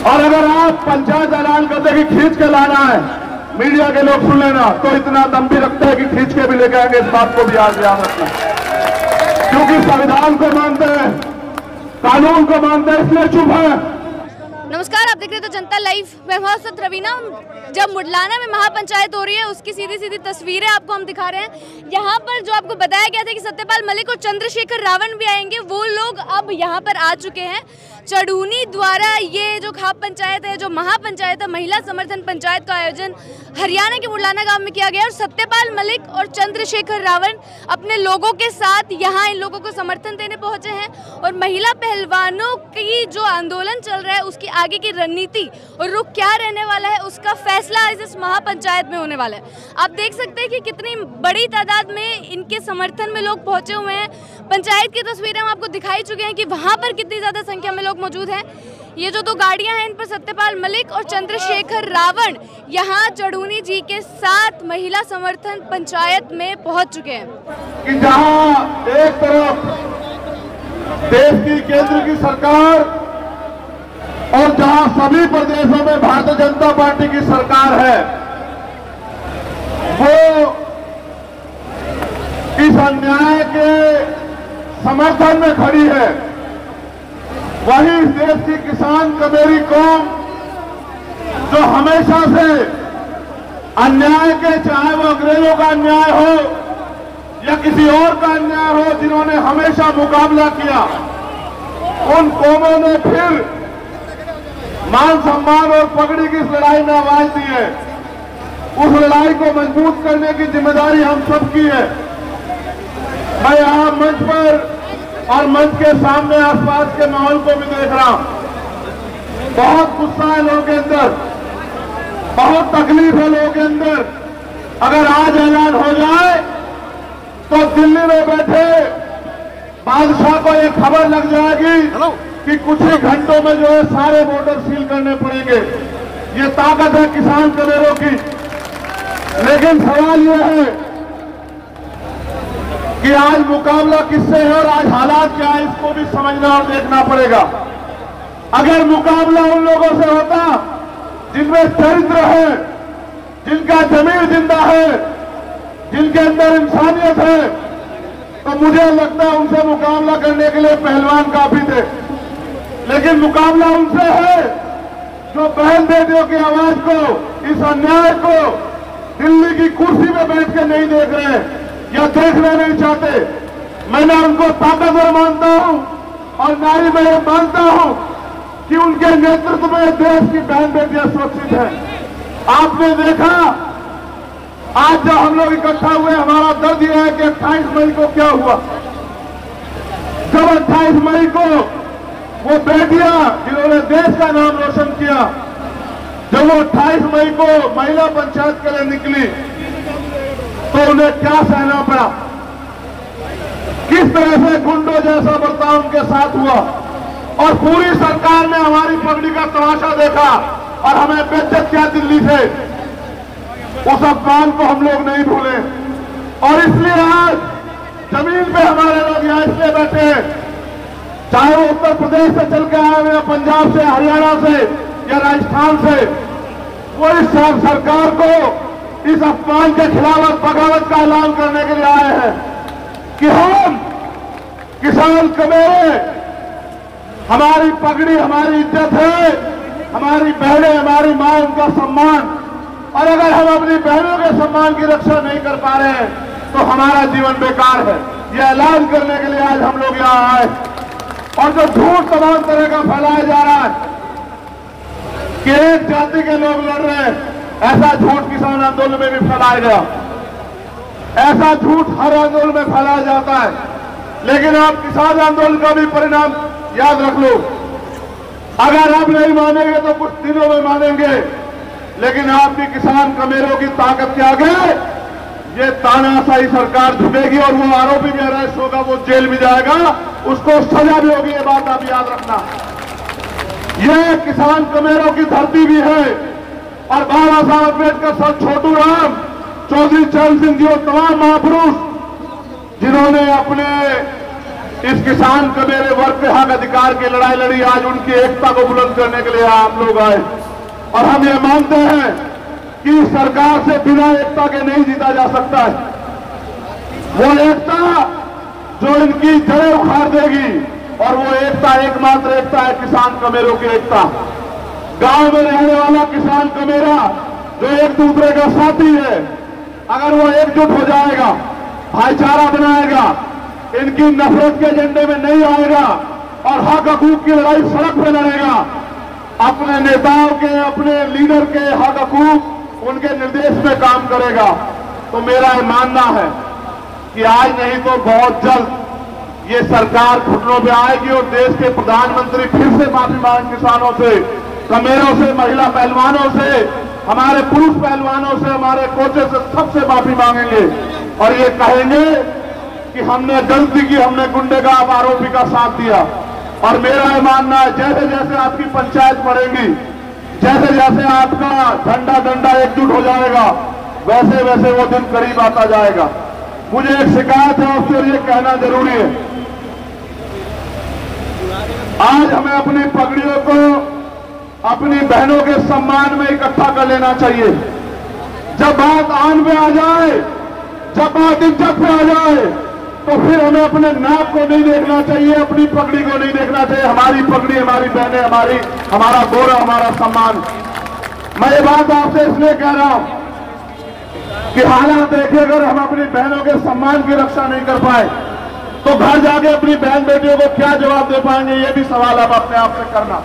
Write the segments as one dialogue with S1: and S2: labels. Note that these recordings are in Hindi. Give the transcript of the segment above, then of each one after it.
S1: और अगर आप पंचायत ऐलान करते कि खींच के लाना है, मीडिया के लोग सुन लेना, तो इतना दम भी रखते हैं कि खींच के भी लेके आएंगे। इस बात को भी आज याद रखना, क्योंकि संविधान को मानते हैं, कानून को मानते हैं, इसलिए चुप है।
S2: नमस्कार, आप देख रहे हैं तो जनता लाइव। मैं हूं रवीना। जब मुडलाना में महापंचायत हो रही है उसकी सीधी सीधी तस्वीरें आपको हम दिखा रहे हैं। यहाँ पर जो आपको बताया गया था कि सत्यपाल मलिक और चंद्रशेखर रावण भी आएंगे, वो लोग अब यहाँ पर आ चुके हैं। चढ़ूनी द्वारा ये जो खाप पंचायत है, जो महापंचायत है, महिला समर्थन पंचायत का आयोजन हरियाणा के मुडलाना गांव में किया गया और सत्यपाल मलिक और चंद्रशेखर रावण अपने लोगों के साथ यहाँ इन लोगों को समर्थन देने पहुंचे हैं। और महिला पहलवानों की जो आंदोलन चल रहा है उसकी आगे की रणनीति और रुख क्या रहने वाला है, उसका फैसला आज इस महापंचायत में होने वाला है। आप देख सकते हैं कि कितनी बड़ी तादाद में इनके समर्थन में लोग पहुंचे हुए हैं। पंचायत की तस्वीरें हम आपको दिखाई चुके हैं कि वहां पर कितनी ज्यादा संख्या में लोग मौजूद हैं। ये जो दो गाड़ियां हैं, इन पर सत्यपाल मलिक और चंद्रशेखर रावण यहाँ चढ़ूनी जी के साथ महिला समर्थन पंचायत में पहुंच चुके हैं।
S1: कि जहां एक तरफ देश की केंद्र की सरकार और जहां सभी प्रदेशों में भारतीय जनता पार्टी की सरकार है, वो इस अन्याय के समर्थन में खड़ी है, वही इस देश की किसान कमेरी कौम जो हमेशा से अन्याय के, चाहे वो अंग्रेजों का अन्याय हो या किसी और का अन्याय हो, जिन्होंने हमेशा मुकाबला किया, उन कौमों ने फिर मान सम्मान और पगड़ी की इस लड़ाई में आवाज दी है। उस लड़ाई को मजबूत करने की जिम्मेदारी हम सबकी है। मैं यहाँ मंच पर और मंच के सामने आसपास के माहौल को भी देख रहा हूं। बहुत गुस्सा है लोगों के अंदर, बहुत तकलीफ है लोगों के अंदर। अगर आज ऐलान हो जाए तो दिल्ली में बैठे बादशाह को ये खबर लग जाएगी कि कुछ ही घंटों में जो है सारे बॉर्डर सील करने पड़ेंगे। ये ताकत है किसान कमेरों की। लेकिन सवाल यह है कि आज मुकाबला किससे है और आज हालात क्या है, इसको भी समझना और देखना पड़ेगा। अगर मुकाबला उन लोगों से होता जिनमें चरित्र है, जिनका जमीर जिंदा है, जिनके अंदर इंसानियत है, तो मुझे लगता है उनसे मुकाबला करने के लिए पहलवान काफी थे। लेकिन मुकाबला उनसे है जो बहन बेटियों की आवाज को, इस अन्याय को दिल्ली की कुर्सी में बैठ के नहीं देख रहे या देखना नहीं चाहते। मैंने उनको ताकतवर मानता हूं और नारी में यह मानता हूं कि उनके नेतृत्व में देश की बहन बेटियां सुरक्षित हैं। आपने देखा आज जब हम लोग इकट्ठा हुए, हमारा दर्द यह है कि 28 मई को क्या हुआ। जब 28 मई को वो बेटियां जिन्होंने देश का नाम रोशन किया, जब वो 28 मई को महिला पंचायत के लिए निकली, तो उन्हें क्या सहना पड़ा, किस तरह से गुंडों जैसा बर्ताव उनके साथ हुआ। और पूरी सरकार ने हमारी पगड़ी का तमाशा देखा और हमें बेइज्जत किया दिल्ली से। उस अपमान को हम लोग नहीं भूले और इसलिए आज जमीन पे हमारे लोग यहाँ इसलिए बैठे हैं, चाहे वो उत्तर प्रदेश से चल के आए हुए, पंजाब से, हरियाणा से या राजस्थान से, वो इस सरकार को इस अपमान के खिलाफ बगावत का ऐलान करने के लिए आए हैं कि हम किसान कमेरे, हमारी पगड़ी हमारी इज्जत है, हमारी बहनें, हमारी मां, उनका सम्मान। और अगर हम अपनी बहनों के सम्मान की रक्षा नहीं कर पा रहे हैं तो हमारा जीवन बेकार है। यह ऐलान करने के लिए आज हम लोग यहाँ आए। और जो झूठ तमाम तरह का फैलाया जा रहा है कि एक जाति के लोग लड़ रहे हैं, ऐसा झूठ किसान आंदोलन में भी फैलाया गया। ऐसा झूठ हर आंदोलन में फैलाया जाता है। लेकिन आप किसान आंदोलन का भी परिणाम याद रख लो। अगर आप नहीं मानेंगे तो कुछ दिनों में मानेंगे, लेकिन आपकी किसान कमेरों की ताकत के आगे ये तानाशाही सरकार झुकेगी और वो आरोपी भी अरेस्ट होगा, वो जेल भी जाएगा, उसको सजा भी होगी। ये बात आप याद रखना। ये किसान कमेरों की धरती भी है और बाबा साहब अम्बेडकर, सर छोटू राम, चौधरी चरण सिंह जी और तमाम महापुरुष जिन्होंने अपने इस किसान कमेरे वर्ग के हक अधिकार की लड़ाई लड़ी, आज उनकी एकता को बुलंद करने के लिए हम लोग आए। और हम ये मानते हैं कि सरकार से बिना एकता के नहीं जीता जा सकता है। वो एकता जो इनकी जड़ें उखाड़ देगी, और वो एकता एकमात्र एकता है किसान कमेरों की एकता। गांव में रहने वाला किसान कमेरा जो एक दूसरे का साथी है, अगर वो एकजुट हो जाएगा, भाईचारा बनाएगा, इनकी नफरत के एजेंडे में नहीं आएगा और हक हकूक की लड़ाई सड़क पे लड़ेगा, अपने नेताओं के, अपने लीडर के हक हकूक उनके निर्देश में काम करेगा, तो मेरा ये मानना है कि आज नहीं तो बहुत जल्द ये सरकार घुटनों पे आएगी और देश के प्रधानमंत्री फिर से माफी मांग किसानों से, कमेरों से, महिला पहलवानों से, हमारे पुरुष पहलवानों से, हमारे कोचों से, सबसे माफी मांगेंगे और ये कहेंगे कि हमने गलती की, हमने गुंडेगार आरोपी का साथ दिया। और मेरा यह मानना है जैसे जैसे आपकी पंचायत बढ़ेगी, जैसे जैसे आपका झंडा डंडा एकजुट हो जाएगा, वैसे वैसे वो दिन करीब आता जाएगा। मुझे एक शिकायत है उससे, और ये कहना जरूरी है, आज हमें अपनी पगड़ियों को अपनी बहनों के सम्मान में इकट्ठा कर लेना चाहिए। जब बात आन पे आ जाए, जब बात इज्जत पे आ जाए, तो फिर हमें अपने नाक को नहीं देखना चाहिए, अपनी पगड़ी को नहीं देखना चाहिए। हमारी पगड़ी, हमारी बहनें, हमारा गौरव, हमारा सम्मान। मैं ये बात आपसे इसलिए कह रहा हूं कि हालात देखिए, अगर हम अपनी बहनों के सम्मान की रक्षा नहीं कर पाए तो घर जाके अपनी बहन बेटियों को क्या जवाब दे पाएंगे, ये भी सवाल आप अपने आप से करना।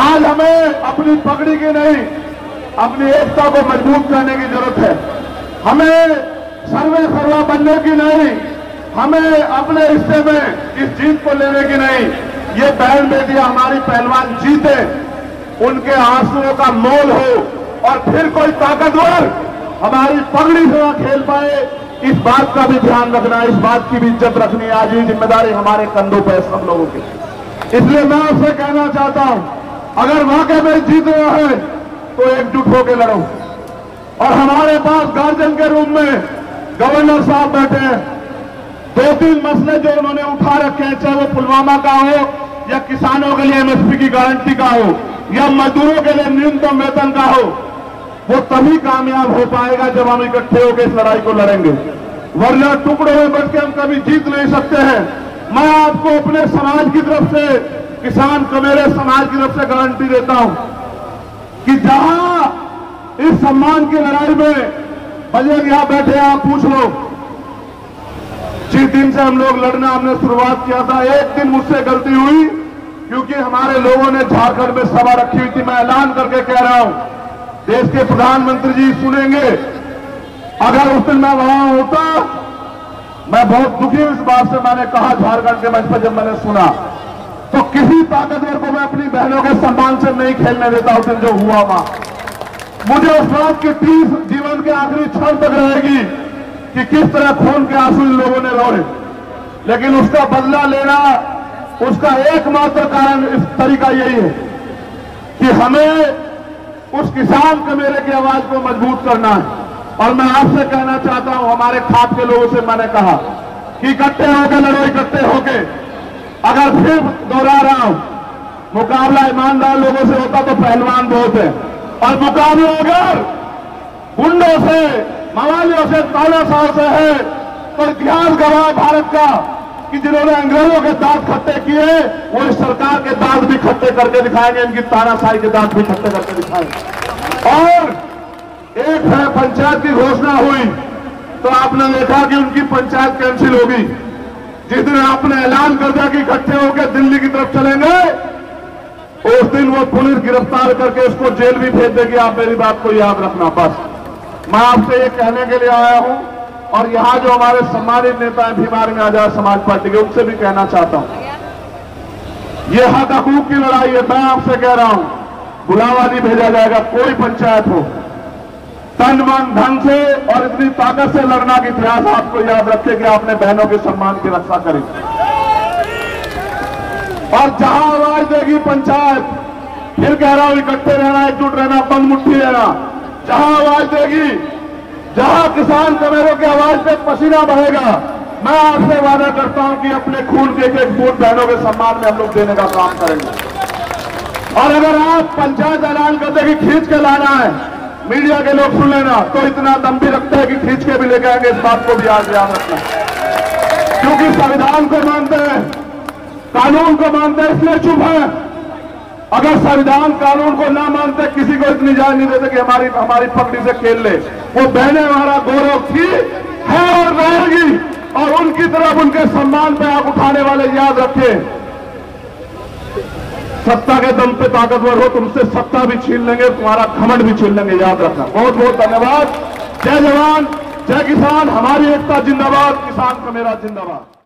S1: आज हमें अपनी पगड़ी की नहीं, अपनी एकता को मजबूत करने की जरूरत है। हमें सर्वे सर्वा बनने की नहीं, हमें अपने हिस्से में इस जीत को लेने की नहीं। ये बहन बेटियां, हमारी पहलवान जीते, उनके आंसुओं का मोल हो और फिर कोई ताकतवर हमारी पगड़ी से ना खेल पाए, इस बात का भी ध्यान रखना, इस बात की भी इज्जत रखनी है। आज ये जिम्मेदारी हमारे कंधों पर है सब लोगों की। इसलिए मैं आपसे कहना चाहता हूं, अगर वाकई में जीत रहा है तो एकजुट होकर लड़ो। और हमारे पास गार्जियन के रूप में गवर्नर साहब बैठे हैं, 2-3 मसले जो उन्होंने उठा रखे हैं, चाहे वो पुलवामा का हो या किसानों के लिए एमएसपी की गारंटी का हो या मजदूरों के लिए न्यूनतम वेतन का हो, वो तभी कामयाब हो पाएगा जब हम इकट्ठे होकर इस लड़ाई को लड़ेंगे। वरना टुकड़ों में बच के हम कभी जीत नहीं सकते हैं। मैं आपको अपने समाज की तरफ से, किसान कमेरे समाज की तरफ से गारंटी देता हूं कि जहां इस सम्मान की लड़ाई में बजरंग यहां बैठे हैं, आप पूछ लो, जिस दिन से हम लोग लड़ना हमने शुरुआत किया था, एक दिन मुझसे गलती हुई क्योंकि हमारे लोगों ने झारखंड में सभा रखी हुई थी। मैं ऐलान करके कह रहा हूं, देश के प्रधानमंत्री जी सुनेंगे, अगर उस दिन मैं वहां होता, मैं बहुत दुखी हूं इस बात से। मैंने कहा झारखंड के मंच पर, जब मैंने सुना, तो किसी ताकतवर को मैं अपनी बहनों के सम्मान से नहीं खेलने देता। उस दिन जो हुआ वहां मुझे उस बात की टीस जीवन के आखिरी क्षण तक रहेगी कि किस तरह खून के आंसू इन लोगों ने रोए, लेकिन उसका बदला लेना, उसका एकमात्र कारण, इस तरीका यही है कि हमें उस किसान कमेरे की आवाज को मजबूत करना है। और मैं आपसे कहना चाहता हूं, हमारे खाप के लोगों से मैंने कहा कि इकट्ठे होकर लड़ो, इकट्ठे होकर। अगर फिर दोहरा रहा हूं, मुकाबला ईमानदार लोगों से होता तो पहलवान बहुत है, और मुकाबला अगर गुंडों से, मवालियों से, तानाशाह से है, तो इतिहास गवाह भारत का कि जिन्होंने अंग्रेजों के दांत खट्टे किए, वो इस सरकार के दांत भी खट्टे करके दिखाएंगे, इनकी तानाशाही के दांत भी खट्टे करके दिखाएंगे। और एक है, पंचायत की घोषणा हुई तो आपने देखा कि उनकी पंचायत कैंसिल होगी। जिस दिन आपने ऐलान कर दिया कि इकट्ठे होकर दिल्ली की तरफ चलेंगे, उस दिन वो पुलिस गिरफ्तार करके उसको जेल भी भेज देगी। आप मेरी बात को याद रखना। बस मैं आपसे ये कहने के लिए आया हूं, और यहां जो हमारे सम्मानित नेता हैं भीम आर्मी आजाद समाज पार्टी के, उनसे भी कहना चाहता हूं, ये हक हकूक की लड़ाई है। मैं आपसे कह रहा हूं, बुलावा नहीं भेजा जाएगा। कोई पंचायत हो, तन मन धन से और इतनी ताकत से लड़ना कि इतिहास आपको याद रखे कि आपने बहनों के सम्मान की रक्षा करी। और जहां आवाज देगी पंचायत, फिर कह रहा हूं, इकट्ठे रहना, एकजुट रहना, बंद मुट्ठी रहना। जहां आवाज देगी, जहां किसान कमेरों की आवाज पे पसीना बहेगा, मैं आपसे वादा करता हूं कि अपने खून के एक बूंद बहनों के सम्मान में हम लोग देने का काम करेंगे। और अगर आप पंचायत ऐलान करते कि खींच के लाना है, मीडिया के लोग सुन लेना, तो इतना दम भी रखते हैं कि खींच के भी लेके आएंगे, इस बात को भी आज याद रखना। क्योंकि संविधान को मानते हैं, कानून को मानते हैं, इसलिए चुप है। अगर संविधान कानून को ना मानते, किसी को इतनी इजाजत नहीं देते कि हमारी पगड़ी से खेल ले। वो बहनें हमारा गौरव थी, है और रहेगी। और उनकी तरफ, उनके सम्मान पे आंख उठाने वाले याद रखें, सत्ता के दम पे ताकतवर हो, तुमसे सत्ता भी छीन लेंगे, तुम्हारा घमंड भी छीन लेंगे, याद रखना। बहुत बहुत धन्यवाद। जय जवान, जय किसान, हमारी एकता जिंदाबाद, किसान का मेरा जिंदाबाद।